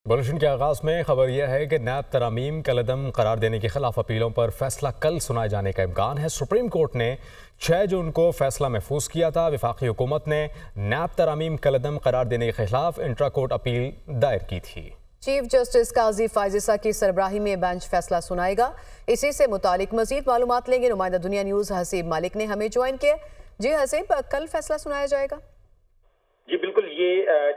Bulletin के आगाज में खबर यह है कि नैब तरामीम कलदम करार देने के खिलाफ अपीलों पर फैसला कल सुनाए जाने का इम्कान है। सुप्रीम कोर्ट ने 6 जून को फैसला महफूज किया था। वफाकी हुकूमत ने नैब तरामीम कलदम करार देने के खिलाफ इंट्रा कोर्ट अपील दायर की थी। चीफ जस्टिस काजी फायजिसा की सरबराही में बेंच फैसला सुनाएगा। इसी से मुतालिक मजीद मालूमात लेंगे नुमाइंदा दुनिया न्यूज़ हसीब मालिक ने हमें ज्वाइन किया। जी हसीब, कल फैसला सुनाया जाएगा? जी बिल्कुल, ये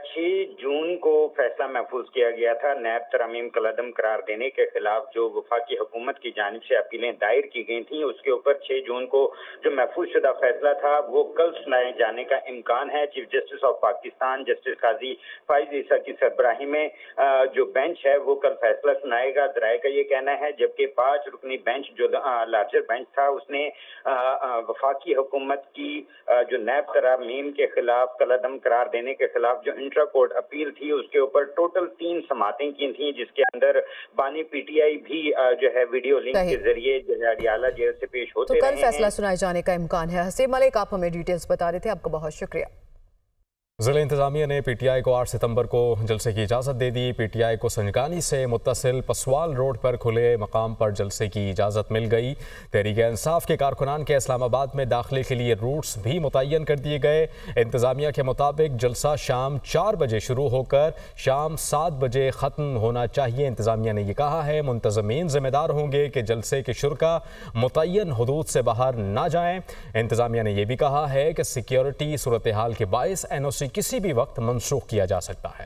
6 जून को फैसला महफूज किया गया था। नैब तरामीम कलदम करार देने के खिलाफ जो वफाकी हुकूमत की जानिब से अपीलें दायर की गई थी, उसके ऊपर 6 जून को जो महफूज शुदा फैसला था वो कल सुनाए जाने का इम्कान है। Chief justice of Pakistan justice Qazi Faez Isa की सरबराही में जो बेंच है वो कल फैसला सुनाएगा, दराए का ये कहना है। जबकि 5 रुकनी बेंच जो लार्जर बेंच था उसने वफाकी हुकूमत की जो नैब तरामीम के खिलाफ कलदम करार देने के खिलाफ जो इंट्रा कोर्ट अपील थी उसके ऊपर टोटल 3 समातें की थी, जिसके अंदर बानी पीटीआई भी जो है वीडियो लिंक के जरिए अडियाला जेल से पेश होते रहे हैं। तो कल फैसला सुनाए जाने का इम्कान है। हसीब मलिक, आप हमें डिटेल्स बता रहे थे, आपका बहुत शुक्रिया। ज़िला इंतज़ामिया ने पीटीआई को 8 सितंबर को जलसे की इजाज़त दे दी। पीटीआई को संजगानी से मुत्तसिल पसवाल रोड पर खुले मकाम पर जलसे की इजाज़त मिल गई। तहरीक इंसाफ के कारकुनान के इस्लामाबाद में दाखिले के लिए रूट्स भी मुतय्यन कर दिए गए। इंतज़ामिया के मुताबिक जलसा शाम 4 बजे शुरू होकर शाम 7 बजे ख़त्म होना चाहिए। इंतज़ामिया ने यह कहा है मुंतज़मीन जिम्मेदार होंगे कि जलसे के शुरका मुतय्यन हुदूद से बाहर ना जाएँ। इंतज़ामिया ने यह भी कहा है कि सिक्योरिटी सूरत हाल के बायस NOC किसी भी वक्त मनसूख किया जा सकता है।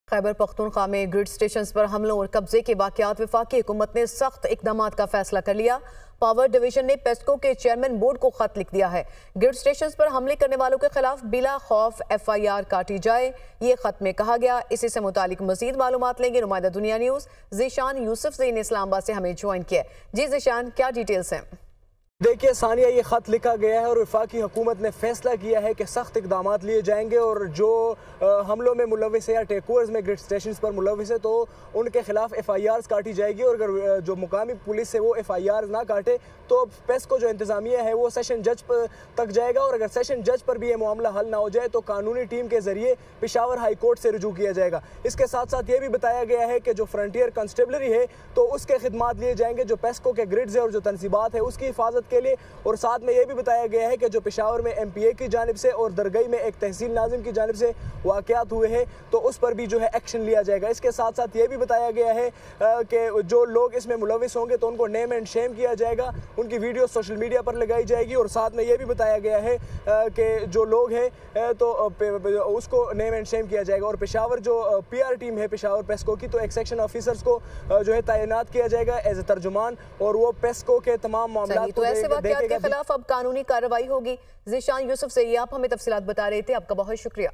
खैबर पख्तूनख्वा में ग्रिड स्टेशन पर हमलों और कब्जे के वाक़यात, वफाकी हुकूमत ने सख्त इक़दामात का फैसला कर लिया। पावर डिवीजन ने पेस्को के चेयरमैन बोर्ड को खत लिख दिया है। ग्रिड स्टेशन पर हमले करने वालों के खिलाफ बिला खौफ FIR काटी जाए, ये खत में कहा गया। इसी से मुतालिक मजीद मालूमात लेंगे नुमाइंदा दुनिया न्यूज़ जीशान यूसुफ ज़ई ने इस्लामाबाद से हमें ज्वाइन किया। जी जीशान, क्या डिटेल्स हैं? देखिए सानिया, ये ख़त लिखा गया है और वफाकी हुकूमत ने फैसला किया है कि सख्त इकदाम लिए जाएंगे और जो हमलों में मुलविस है या टेक ओवर्स में ग्रिड स्टेशन पर मुलविस है तो उनके खिलाफ FIRs काटी जाएगी। और अगर जो मुकामी पुलिस है वो FIRs ना काटे तो पेस्को जो इंतज़ामिया है वो सेशन जज तक जाएगा। और अगर सेशन जज पर भी ये मामला हल ना हो जाए तो कानूनी टीम के जरिए पेशावर हाई कोर्ट से रुजू किया जाएगा। इसके साथ साथ ये भी बताया गया है कि जो फ्रंटियर कंस्टेबलरी है तो उसके खिदमात लिए जाएंगे, जो पेस्को के ग्रिड्स है और जो तनसीबात है उसकी हिफाजत के लिए। और साथ में यह भी बताया गया है कि जो पेशावर में MPA की जानिब से और दरगई में एक तहसील नाजिम की जानिब से वाक़यात हुए हैं तो उस पर भी जो है एक्शन लिया जाएगा। इसके साथ साथ ये भी बताया गया है कि जो लोग इसमें मुलविस होंगे तो उनको नेम एंड शेम किया जाएगा, उनकी वीडियो सोशल मीडिया पर लगाई जाएगी। और साथ में ये भी बताया गया है कि जो लोग हैं तो उसको नेम एंड शेम किया जाएगा। और पेशावर जो PR टीम है पेशावर पेस्को की, तो एक सेक्शन ऑफिसर्स को जो है तैनात किया जाएगा एज ए तर्जुमान, और वो पेस्को के तमाम मामला के खिलाफ अब कानूनी कार्रवाई होगी। जीशान यूसुफ से ये आप हमें तफसीलात बता रहे थे, आपका बहुत शुक्रिया।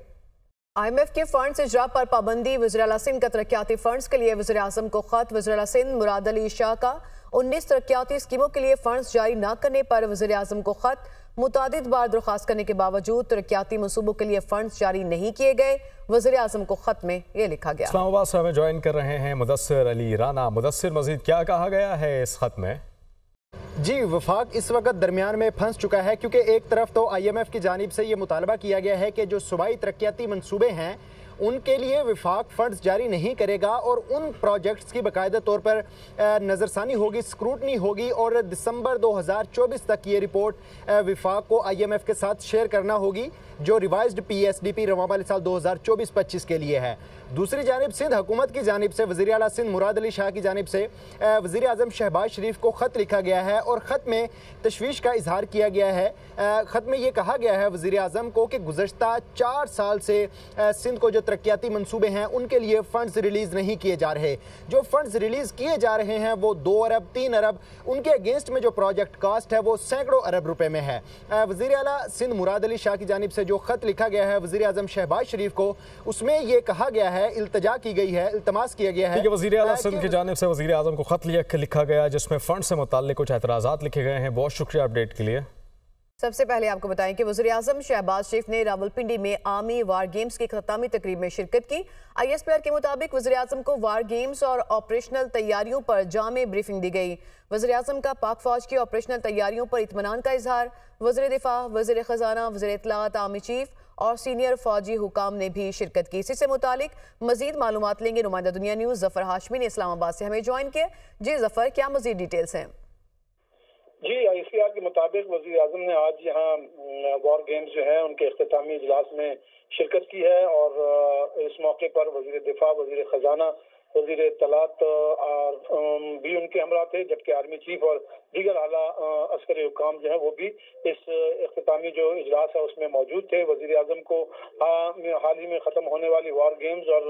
IMF के फंड्स इजरा पर पाबंदी, वज़ीर आला सिंध का तरक्याती फंड्स के लिए वज़ीर आज़म को खत। वज़ीर आला सिंध मुराद अली शाह का 19 तरक्याती स्कीमों के लिए फंड्स जारी न करने पर वज़ीर आज़म को खत। मुतादिद बार दरख्वास्त करने के बावजूद तरक्याती मनसूबों के लिए फंड्स जारी नहीं किए गए। वज़ीर आज़म को खत में ये लिखा गया। इस्लामाबाद से हमें ज्वाइन कर रहे हैं मुदस्सिर अली राना। मुदस्सिर, मजीद क्या कहा गया है इस खत में? जी, वफाक इस वक्त दरमियान में फंस चुका है क्योंकि एक तरफ तो IMF की जानिब से ये मुतालबा किया गया है कि जो सूबाई तरक्याती मंसूबे हैं उनके लिए वफाक फंड्स जारी नहीं करेगा और उन प्रोजेक्ट्स की बाकायदा तौर पर नज़रसानी होगी, स्क्रूटनी होगी और दिसंबर 2024 तक ये रिपोर्ट वफाक को IMF के साथ शेयर करना होगी, जो रिवाइज्ड PSDP रवां वाले साल 2024-25 के लिए है। दूसरी जानिब सिंध हुकूमत की जानिब से वज़ीर आला सिंध मुराद अली शाह की जानिब से वज़ीर आज़म शहबाज शरीफ को ख़त लिखा गया है और ख़त में तशवीश का इजहार किया गया है। ख़त में ये कहा गया है वज़ीर आज़म को कि गुज़श्ता 4 साल से सिंध को जो तरक्याती मंसूबे हैं उनके लिए फ़ंड्स रिलीज़ नहीं किए जा रहे। जो फ़ंड्स रिलीज़ किए जा रहे हैं वो 2 अरब 3 अरब, उनके अगेंस्ट में जो प्रोजेक्ट कास्ट है वो सैकड़ों अरब रुपए में है। वज़ीर आला सिंध मुराद अली शाह की जानिब से जो ख़त लिखा गया है वज़ीर आज़म शहबाज शरीफ को, उसमें ये कहा गया है, इल्तजा की गई है, इल्तमास किया गया है। वज़ीर आला सिंध की जानिब से वज़ीर आज़म को ख़त लिखा गया जिसमें फ़ंड से मुताल्लिक़ कुछ एतराज़ात लिखे गए हैं। बहुत शुक्रिया अपडेट के लिए। सबसे पहले आपको बताएं कि वज़ीर आज़म शहबाज शरीफ ने रावलपिंडी में आर्मी वार गेम्स की ख़त्मी तकरीब में शिरकत की। ISPR के मुताबिक वज़ीर आज़म को वार गेम्स और ऑपरेशनल तैयारियों पर जामे ब्रीफिंग दी गई। वज़ीर आज़म का पाक फौज की ऑपरेशनल तैयारियों पर इत्मीनान का इजहार। वज़ीर दिफा, वज़ीर ख़जाना, वज़ीर इत्तलात, आर्मी चीफ और सीनियर फौजी हुकाम ने भी शिरकत की। इसी से मुतालिक मजीद मालूमात लेंगे नुमाइंदा दुनिया न्यूज़ जफर हाशमी ने इस्लामाबाद से हमें ज्वाइन किया। जी जफर, क्या मजीद डिटेल्स हैं? जी, ICR के मुताबिक वज़ीर आज़म ने आज यहाँ वॉर गेम्स जो है उनके इख्तितामी इजलास में शिरकत की है और इस मौके पर वज़ीर दिफा, वज़ीर ख़जाना, वज़ीर इत्तलात भी उनके हमरा थे, जबकि आर्मी चीफ और दीगर आला अस्करी हुकाम जो है वो भी इस इख्तितामी जो इजलास है उसमें मौजूद थे। वज़ीर आज़म को हाल ही में ख़त्म होने वाली वॉर गेम्स और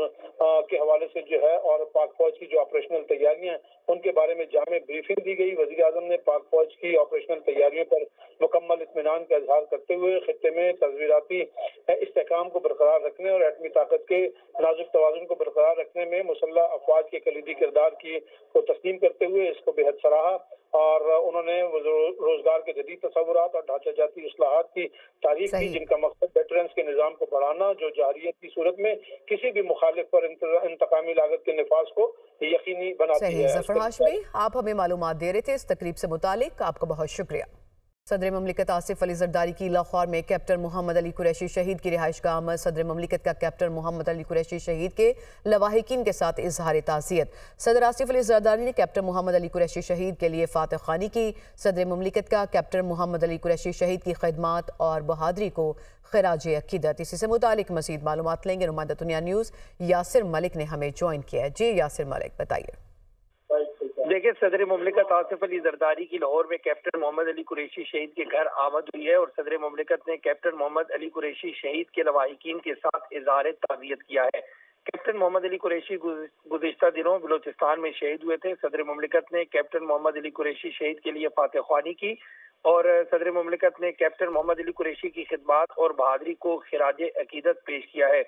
के हवाले से जो है और पाक फौज की जो ऑपरेशनल तैयारियां उनके बारे में जामे ब्रीफिंग दी गई। वज़ीर आज़म ने पाक फौज की ऑपरेशनल तैयारियों पर मुकम्मल इत्मीनान का इजहार करते हुए खित्ते में तस्वीराती इस्तेहकाम को बरकरार रखने और एटमी ताकत के नाजुक तवाज़ुन को बरकरार रखने में मुसल्लह अफवाज के कलीदी किरदार को तस्लीम करते हुए इसको बेहद सराहा और उन्होंने रोजगार के जदीद तस्वुरात और ढांचाजाती इस्लाहात की तारीफ की, जिनका मकसद वेटरन्स के निज़ाम को बढ़ाना, जो जारियत की सूरत में किसी भी मुखालिफ पर इंतकामी लागत के नफाज को यकीनी बनाती है। जफर हाशमी, आप हमें मालूमात दे रहे थे इस तकरीब से मुतालिक, आपका बहुत शुक्रिया। सदर ममलिकत आसिफ अली जरदारी की लाहौर में कैप्टन मोहम्मद अली कुरैशी शहीद की रिहाइश का आमद। सदर ममलिकत का कैप्टन मोहम्मद अली कुरैशी शहीद के लवाहिकीन के साथ इजहार ताज़ियत। सदर आसिफ अली जरदारी ने कैप्टन मोहम्मद अली कुरैशी शहीद के लिए फातह खानी की। सदर ममलिकत का कैप्टन मोहम्मद अली कुरैशी शहीद की खिदमात और बहादुरी को खिराज अकीदत। इसी से मुतालिक मज़ीद मालूमात लेंगे नुमाइंदा दुनिया न्यूज़ यासिर मलिक ने हमें ज्वाइन किया है। जी यासिर मलिक, बताइए। देखिए, सदर मुमलिकत आसिफ अली जरदारी की लाहौर में कैप्टन मोहम्मद अली कुरैशी शहीद के घर आमद हुई है और सदर मुमलिकत ने कैप्टन मोहम्मद अली कुरैशी शहीद के लवाहिकीन के साथ इजहार ताज़ियत किया है। कैप्टन मोहम्मद अली कुरैशी गुज़िश्ता दिनों बलूचिस्तान में शहीद हुए थे। सदर मुमलिकत ने कैप्टन मोहम्मद अली कुरैशी शहीद के लिए फातह ख्वानी की और सदर मुमलिकत ने कैप्टन मोहम्मद अली कुरैशी की खिदमात और बहादुरी को खिराज अकीदत पेश किया है।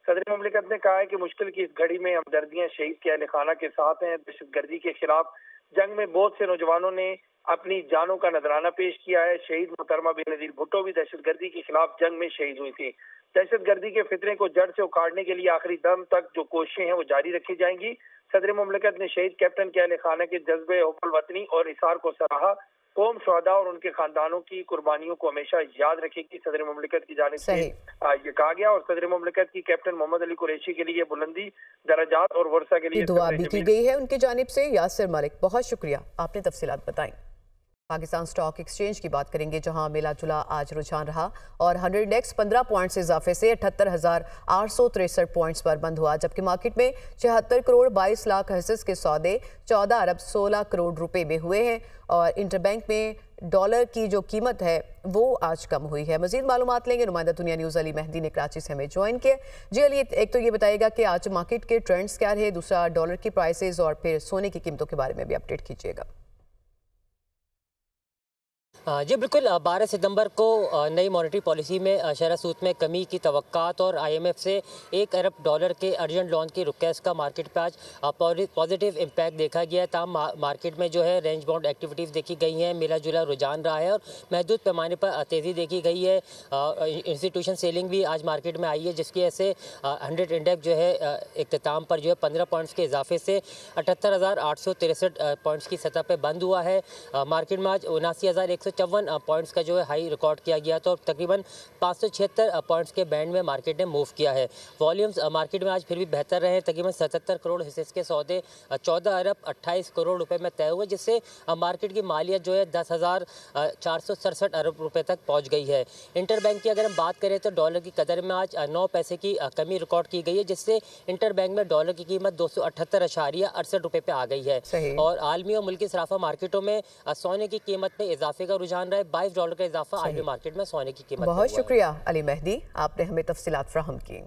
सदर मुमलिकत ने कहा है कि मुश्किल की इस घड़ी में हमदर्दियां शहीद के अहल खाना के साथ हैं। दहशतगर्दी के खिलाफ जंग में बहुत से नौजवानों ने अपनी जानों का नजराना पेश किया है। शहीद मोहतरमा बेनज़ीर भुट्टो भी दहशतगर्दी के खिलाफ जंग में शहीद हुई थी। दहशतगर्दी के फितरे को जड़ से उखाड़ने के लिए आखिरी दम तक जो कोशिशें हैं वो जारी रखी जाएंगी। सदर मुमलिकत ने शहीद कैप्टन के अहल खाना के जज्बे हुब्बुल वतनी और इसार को सराहा। कौम शहदा और उनके खानदानों की कुर्बानियों को हमेशा याद रखेगी, सदर मुमलिकत की जानिब से ये कहा गया। और सदर मुमलिकत की कैप्टन मोहम्मद अली कुरैशी के लिए बुलंदी, दराजात और वर्षा के लिए दुआ भी की गई है उनकी जानिब से। यासिर मलिक, बहुत शुक्रिया, आपने तफसीलात बताई। पाकिस्तान स्टॉक एक्सचेंज की बात करेंगे, जहां मिला जुला आज रुझान रहा और 100 इंडेक्स 15 पॉइंट्स इजाफे से 78,863 पॉइंट्स पर बंद हुआ, जबकि मार्केट में 76 करोड़ 22 लाख हिस्सेस के सौदे 14 अरब 16 करोड़ रुपए में हुए हैं और इंटरबैंक में डॉलर की जो कीमत है वो आज कम हुई है। मजीद मालूमात लेंगे नुमाइंदा दुनिया न्यूज़ अली मेहदी ने कराची से हमें ज्वाइन किया। जी अली, एक तो ये बताइएगा कि आज मार्केट के ट्रेंड्स क्या रहे, दूसरा डॉलर की प्राइसेस और फिर सोने की कीमतों के बारे में भी अपडेट कीजिएगा। जी बिल्कुल, 12 सितंबर को नई मॉनेटरी पॉलिसी में शरह सूद में कमी की तवक्कात और IMF से $1 अरब के अर्जेंट लोन की रिक्वेस्ट का मार्केट पर आज पॉजिटिव इम्पैक्ट देखा गया है। तमाम मार्केट में जो है रेंज बाउंड एक्टिविटीज़ देखी गई हैं, मिला जुला रुझान रहा है और महदूद पैमाने पर तेज़ी देखी गई है। इंस्टीट्यूशन सेलिंग भी आज मार्केट में आई है, जिसकी वजह से 100 इंडेक्स जो है इख्तिताम पर जो है 15 पॉइंट्स के इजाफे से 78,863 पॉइंट्स की सतह पर बंद हुआ है। मार्केट में आज 79,154 पॉइंट्स का जो है हाई रिकॉर्ड किया गया, तो तकरीबन 576 पॉइंट्स के बैंड में मार्केट ने मूव किया है। वॉल्यूम्स मार्केट में आज फिर भी बेहतर रहे, तकरीबन 77 करोड़ हिस्से के सौदे 14 अरब 28 करोड़ रुपए में तय हुए, जिससे मार्केट की मालियत जो है 10,467 अरब रुपए तक पहुंच गई है। इंटरबैंक की अगर हम बात करें तो डॉलर की कदर में आज 9 पैसे की कमी रिकॉर्ड की गई है, जिससे इंटरबैंक में डॉलर की कीमत 278.68 रुपए पे आ गई है। और आलमी और मुल्की सराफा मार्केटों में सोने की कीमत में इजाफे का रुझान रहा है, $22 का इजाफा आज भी मार्केट में सोने की कीमत। बहुत शुक्रिया अली मेहदी, आपने हमें तफसीलात फराहम की।